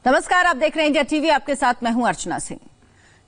नमस्कार, आप देख रहे हैं इंडिया टीवी। आपके साथ मैं हूं अर्चना सिंह।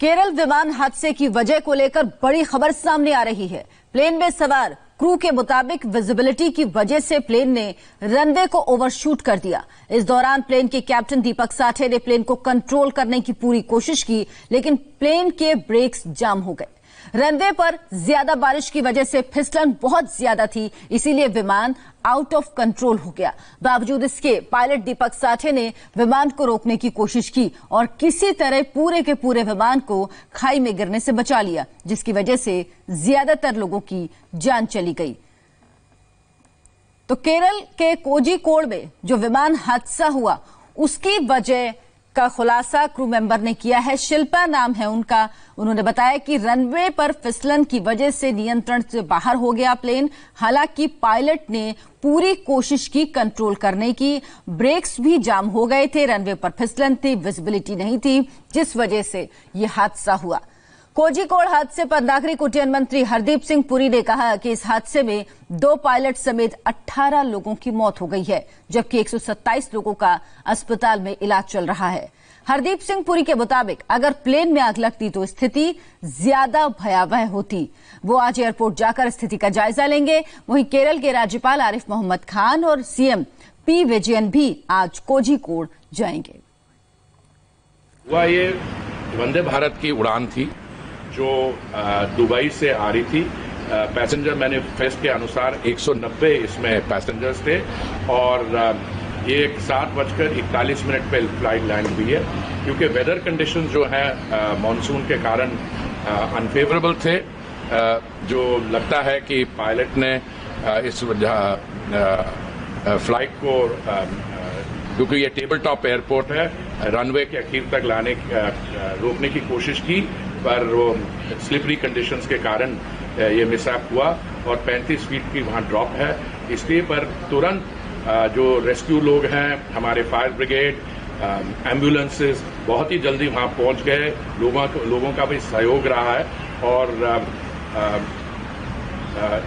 केरल विमान हादसे की वजह को लेकर बड़ी खबर सामने आ रही है। प्लेन में सवार क्रू के मुताबिक विजिबिलिटी की वजह से प्लेन ने रनवे को ओवरशूट कर दिया। इस दौरान प्लेन के कैप्टन दीपक साठे ने प्लेन को कंट्रोल करने की पूरी कोशिश की, लेकिन प्लेन के ब्रेक्स जाम हो गए। रनवे पर ज्यादा बारिश की वजह से फिसलन बहुत ज्यादा थी, इसीलिए विमान आउट ऑफ कंट्रोल हो गया। बावजूद इसके पायलट दीपक साठे ने विमान को रोकने की कोशिश की और किसी तरह पूरे के पूरे विमान को खाई में गिरने से बचा लिया, जिसकी वजह से ज्यादातर लोगों की जान चली गई। तो केरल के कोझिकोड में जो विमान हादसा हुआ उसकी वजह का खुलासा क्रू मेंबर ने किया है। शिल्पा नाम है उनका। उन्होंने बताया कि रनवे पर फिसलन की वजह से नियंत्रण से बाहर हो गया प्लेन। हालांकि पायलट ने पूरी कोशिश की कंट्रोल करने की, ब्रेक्स भी जाम हो गए थे, रनवे पर फिसलन थी, विजिबिलिटी नहीं थी, जिस वजह से यह हादसा हुआ। कोझिकोड हादसे पर नागरिक उड्डयन मंत्री हरदीप सिंह पुरी ने कहा कि इस हादसे में 2 पायलट समेत 18 लोगों की मौत हो गई है, जबकि 127 लोगों का अस्पताल में इलाज चल रहा है। हरदीप सिंह पुरी के मुताबिक अगर प्लेन में आग लगती तो स्थिति ज्यादा भयावह होती। वो आज एयरपोर्ट जाकर स्थिति का जायजा लेंगे। वहीं केरल के राज्यपाल आरिफ मोहम्मद खान और सीएम पी विजयन भी आज कोझिकोड जाएंगे। ये वंदे भारत की उड़ान थी जो दुबई से आ रही थी। पैसेंजर मैनिफेस्ट के अनुसार 190 इसमें पैसेंजर्स थे और ये 7:41 पे फ्लाइट लैंड हुई है। क्योंकि वेदर कंडीशंस जो है मॉनसून के कारण अनफेवरेबल थे, जो लगता है कि पायलट ने इस फ्लाइट को, क्योंकि ये टेबल टॉप एयरपोर्ट है, रनवे के अखीर तक रोकने की कोशिश की, पर वो स्लिपरी कंडीशंस के कारण ये मिसहैप हुआ और 35 फीट की वहाँ ड्रॉप है। इसलिए पर तुरंत जो रेस्क्यू लोग हैं, हमारे फायर ब्रिगेड, एम्बुलेंसेस बहुत ही जल्दी वहाँ पहुँच गए। लोगों का भी सहयोग रहा है और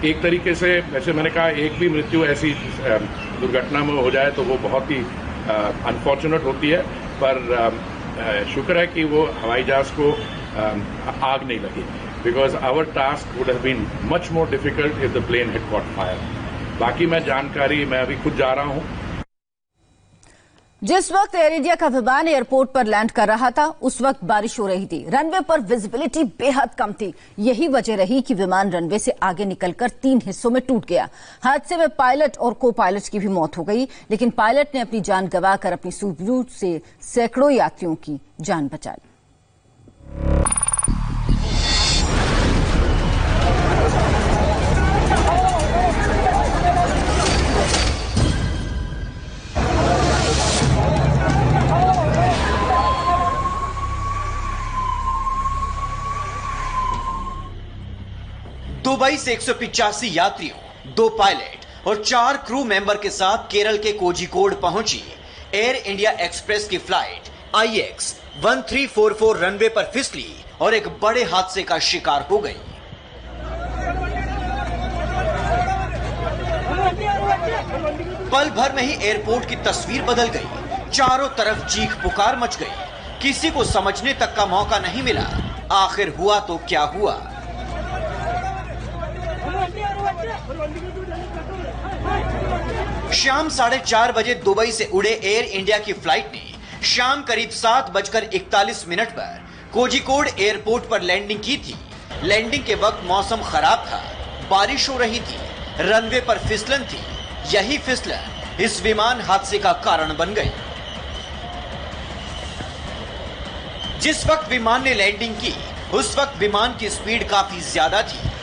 एक तरीके से, वैसे मैंने कहा, एक भी मृत्यु ऐसी दुर्घटना में हो जाए तो वो बहुत ही अनफॉर्चुनेट होती है, पर शुक्र है कि वो हवाई जहाज को आग नहीं लगी, because our task would have been much more difficult if the plane had caught fire. बाकी मैं अभी खुद जा रहा हूं। जिस वक्त एयर इंडिया का विमान एयरपोर्ट पर लैंड कर रहा था उस वक्त बारिश हो रही थी। रनवे पर विजिबिलिटी बेहद कम थी। यही वजह रही कि विमान रनवे से आगे निकलकर 3 हिस्सों में टूट गया। हादसे में पायलट और को पायलट की भी मौत हो गई, लेकिन पायलट ने अपनी जान गंवाकर अपनी सूझबूझ से सैकड़ों यात्रियों की जान बचा ली। दुबई से 185 यात्रियों, 2 पायलट और 4 क्रू मेंबर के साथ केरल के कोझिकोड पहुंची एयर इंडिया एक्सप्रेस की फ्लाइट IX 1344 रनवे पर फिसली और एक बड़े हादसे का शिकार हो गई। पल भर में ही एयरपोर्ट की तस्वीर बदल गई। चारों तरफ चीख पुकार मच गई। किसी को समझने तक का मौका नहीं मिला आखिर हुआ तो क्या हुआ। शाम 4:30 बजे दुबई से उड़े एयर इंडिया की फ्लाइट ने शाम करीब 7:41 पर कोझिकोड एयरपोर्ट पर लैंडिंग की थी। लैंडिंग के वक्त मौसम खराब था, बारिश हो रही थी, रनवे पर फिसलन थी। यही फिसलन इस विमान हादसे का कारण बन गई। जिस वक्त विमान ने लैंडिंग की उस वक्त विमान की स्पीड काफी ज्यादा थी।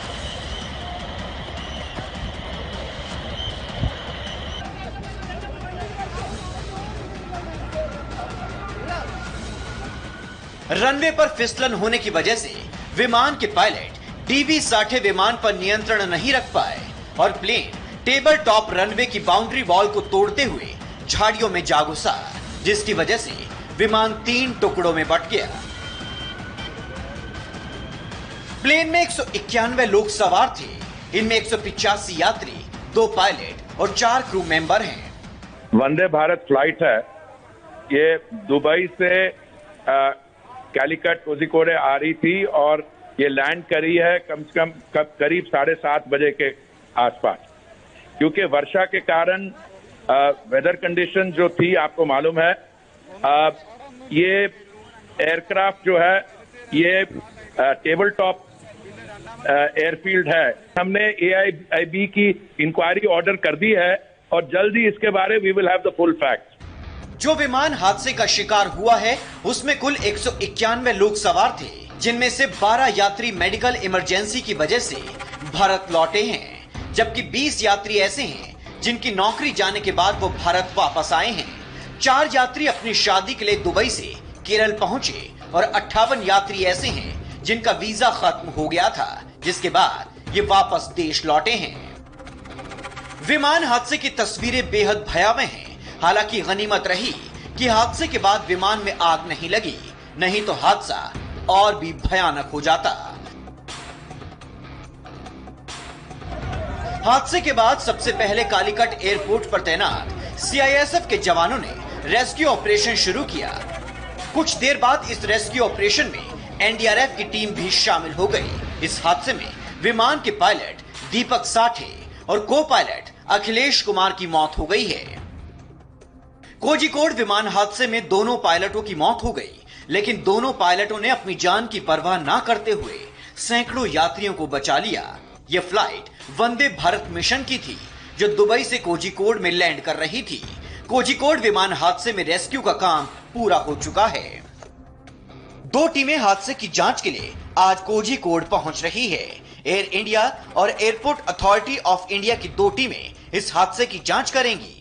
रनवे पर फिसलन होने की वजह से विमान के पायलट DB साठे विमान पर नियंत्रण नहीं रख पाए और प्लेन टेबल टॉप रनवे की बाउंड्री वॉल को तोड़ते हुए झाड़ियों में जा घुसा, जिसकी वजह से विमान 3 टुकड़ों में बंट गया। प्लेन में 191 लोग सवार थे। इनमें 185 यात्री, 2 पायलट और 4 क्रू मेंबर हैं। वंदे भारत फ्लाइट है, ये दुबई से कैलिकट कोझिकोड आ रही थी और ये लैंड करी है कम से कम करीब 7:30 बजे के आसपास। क्योंकि वर्षा के कारण वेदर कंडीशन जो थी आपको मालूम है, ये एयरक्राफ्ट जो है ये टेबल टॉप एयरफील्ड है। हमने AIIB की इंक्वायरी ऑर्डर कर दी है और जल्दी इसके बारे we will have the full facts. जो विमान हादसे का शिकार हुआ है उसमें कुल 191 लोग सवार थे, जिनमें से 12 यात्री मेडिकल इमरजेंसी की वजह से भारत लौटे हैं, जबकि 20 यात्री ऐसे हैं जिनकी नौकरी जाने के बाद वो भारत वापस आए हैं। 4 यात्री अपनी शादी के लिए दुबई से केरल पहुंचे और 58 यात्री ऐसे हैं जिनका वीजा खत्म हो गया था, जिसके बाद ये वापस देश लौटे हैं। विमान हादसे की तस्वीरें बेहद भयावह हैं। हालांकि गनीमत रही कि हादसे के बाद विमान में आग नहीं लगी, नहीं तो हादसा और भी भयानक हो जाता। हादसे के बाद सबसे पहले कालीकट एयरपोर्ट पर तैनात CISF के जवानों ने रेस्क्यू ऑपरेशन शुरू किया। कुछ देर बाद इस रेस्क्यू ऑपरेशन में NDRF की टीम भी शामिल हो गई। इस हादसे में विमान के पायलट दीपक साठे और को पायलट अखिलेश कुमार की मौत हो गई है। कोझिकोड विमान हादसे में दोनों पायलटों की मौत हो गई, लेकिन दोनों पायलटों ने अपनी जान की परवाह ना करते हुए सैकड़ों यात्रियों को बचा लिया। यह फ्लाइट वंदे भारत मिशन की थी, जो दुबई से कोझिकोड में लैंड कर रही थी। कोझिकोड विमान हादसे में रेस्क्यू का काम पूरा हो चुका है। 2 टीमें हादसे की जांच के लिए आज कोझिकोड पहुंच रही है। एयर इंडिया और एयरपोर्ट अथॉरिटी ऑफ इंडिया की 2 टीमें इस हादसे की जांच करेंगी।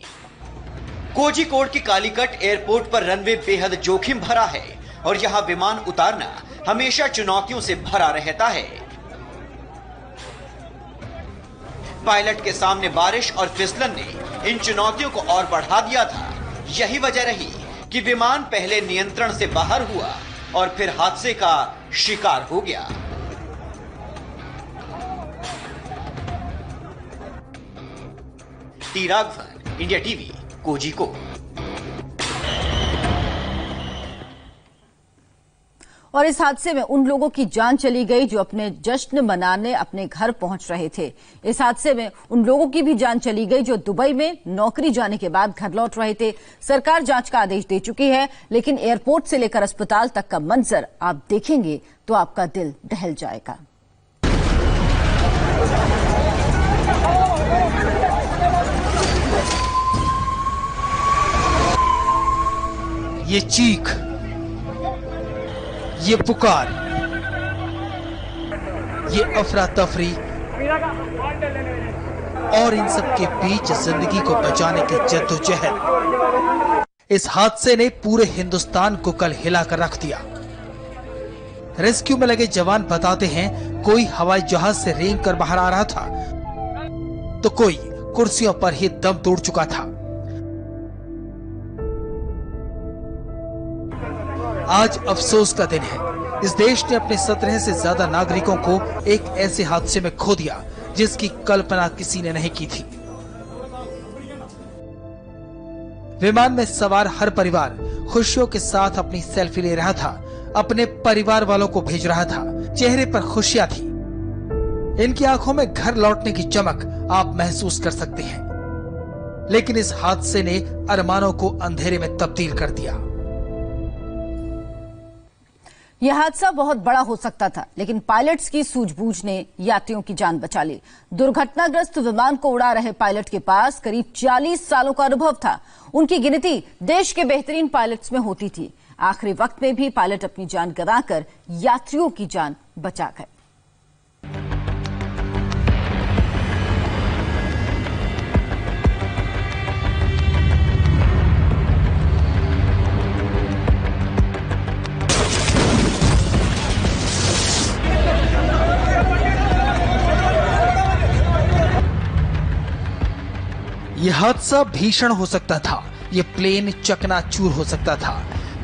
कोझिकोड के कालीकट एयरपोर्ट पर रनवे बेहद जोखिम भरा है और यहां विमान उतारना हमेशा चुनौतियों से भरा रहता है। पायलट के सामने बारिश और फिसलन ने इन चुनौतियों को और बढ़ा दिया था। यही वजह रही कि विमान पहले नियंत्रण से बाहर हुआ और फिर हादसे का शिकार हो गया। T Raghavan, India TV, Kozhikode. और इस हादसे में उन लोगों की जान चली गई जो अपने जश्न मनाने अपने घर पहुंच रहे थे। इस हादसे में उन लोगों की भी जान चली गई जो दुबई में नौकरी जाने के बाद घर लौट रहे थे। सरकार जांच का आदेश दे चुकी है, लेकिन एयरपोर्ट से लेकर अस्पताल तक का मंजर आप देखेंगे तो आपका दिल दहल जाएगा। ये चीख, ये पुकार, ये अफरा तफरी और इन सब के बीच जिंदगी को बचाने की जद्दोजहद, इस हादसे ने पूरे हिंदुस्तान को कल हिलाकर रख दिया। रेस्क्यू में लगे जवान बताते हैं, कोई हवाई जहाज से रेंग कर बाहर आ रहा था तो कोई कुर्सियों पर ही दम तोड़ चुका था। आज अफसोस का दिन है। इस देश ने अपने 17 से ज्यादा नागरिकों को एक ऐसे हादसे में खो दिया जिसकी कल्पना किसी ने नहीं की थी। विमान में सवार हर परिवार खुशियों के साथ अपनी सेल्फी ले रहा था, अपने परिवार वालों को भेज रहा था। चेहरे पर खुशियां थी। इनकी आंखों में घर लौटने की चमक आप महसूस कर सकते हैं। लेकिन इस हादसे ने अरमानों को अंधेरे में तब्दील कर दिया। यह हादसा बहुत बड़ा हो सकता था, लेकिन पायलट्स की सूझबूझ ने यात्रियों की जान बचा ली। दुर्घटनाग्रस्त विमान को उड़ा रहे पायलट के पास करीब 40 सालों का अनुभव था। उनकी गिनती देश के बेहतरीन पायलट्स में होती थी। आखिरी वक्त में भी पायलट अपनी जान गंवाकर यात्रियों की जान बचा गए। यह हादसा भीषण हो सकता था। यह प्लेन चकनाचूर हो सकता था,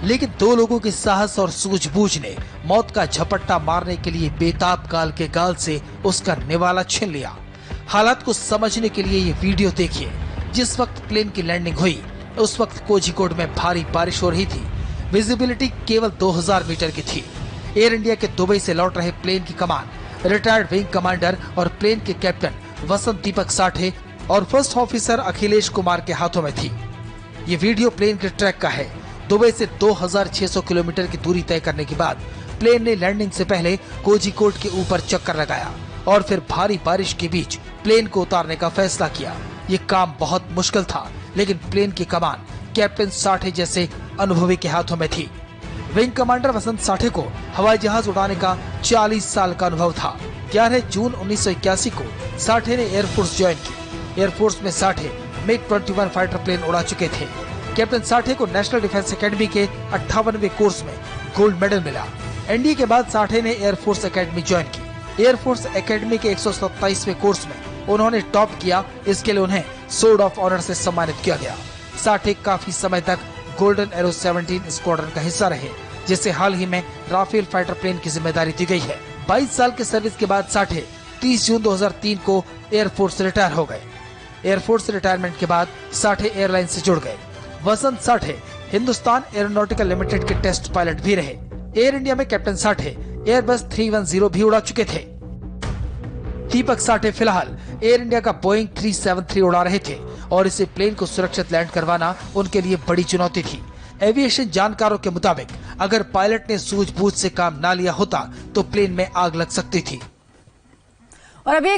लेकिन 2 लोगों के साहस और सूझबूझ ने मौत का झपट्टा मारने के लिए बेताब काल के गाल से उसका निवाला छीन लिया। हालात को समझने के लिए ये वीडियो देखिए। जिस वक्त प्लेन की लैंडिंग हुई, उस वक्त कोझिकोड में भारी बारिश हो रही थी। विजिबिलिटी केवल 2000 मीटर की थी। एयर इंडिया के दुबई से लौट रहे प्लेन की कमान रिटायर्ड विंग कमांडर और प्लेन के कैप्टन वसंत दीपक साठे और फर्स्ट ऑफिसर अखिलेश कुमार के हाथों में थी। ये वीडियो प्लेन के ट्रैक का है। दुबई से 2600 किलोमीटर की दूरी तय करने के बाद प्लेन ने लैंडिंग से पहले कोझिकोड के ऊपर चक्कर लगाया और फिर भारी बारिश के बीच प्लेन को उतारने का फैसला किया। ये काम बहुत मुश्किल था, लेकिन प्लेन की कमान कैप्टन साठे जैसे अनुभवी के हाथों में थी। विंग कमांडर वसंत साठे को हवाई जहाज उड़ाने का 40 साल का अनुभव था। 11 जून 1981 को साठे ने एयरफोर्स ज्वाइन की। एयरफोर्स में साठे MiG-21 फाइटर प्लेन उड़ा चुके थे। कैप्टन साठे को नेशनल डिफेंस एकेडमी के 58वें कोर्स में गोल्ड मेडल मिला। एनडीए के बाद साठे ने एयरफोर्स एकेडमी ज्वाइन की। एयरफोर्स एकेडमी के 127वें कोर्स में उन्होंने टॉप किया। इसके लिए उन्हें सोर्ड ऑफ ऑनर से सम्मानित किया गया। साठे काफी समय तक गोल्डन एरो 17 स्क्वाड्रन का हिस्सा रहे, जिसे हाल ही में राफेल फाइटर प्लेन की जिम्मेदारी दी गई है। 22 साल के सर्विस के बाद साठे 30 जून 2003 को एयरफोर्स से रिटायर हो गए। एयरफोर्स से रिटायरमेंट के बाद साठे एयरलाइन से जुड़ गए। वसंत साठे हिंदुस्तान एरोनॉटिकल लिमिटेड के टेस्ट पायलट भी रहे। एयर इंडिया में कैप्टन साठे एयरबस 310 भी उड़ा चुके थे। दीपक साठे फिलहाल एयर इंडिया का बोइंग 373 उड़ा रहे थे और इसे प्लेन को सुरक्षित लैंड करवाना उनके लिए बड़ी चुनौती थी। एविएशन जानकारों के मुताबिक अगर पायलट ने सूझबूझ से काम ना लिया होता तो प्लेन में आग लग सकती थी। और अभी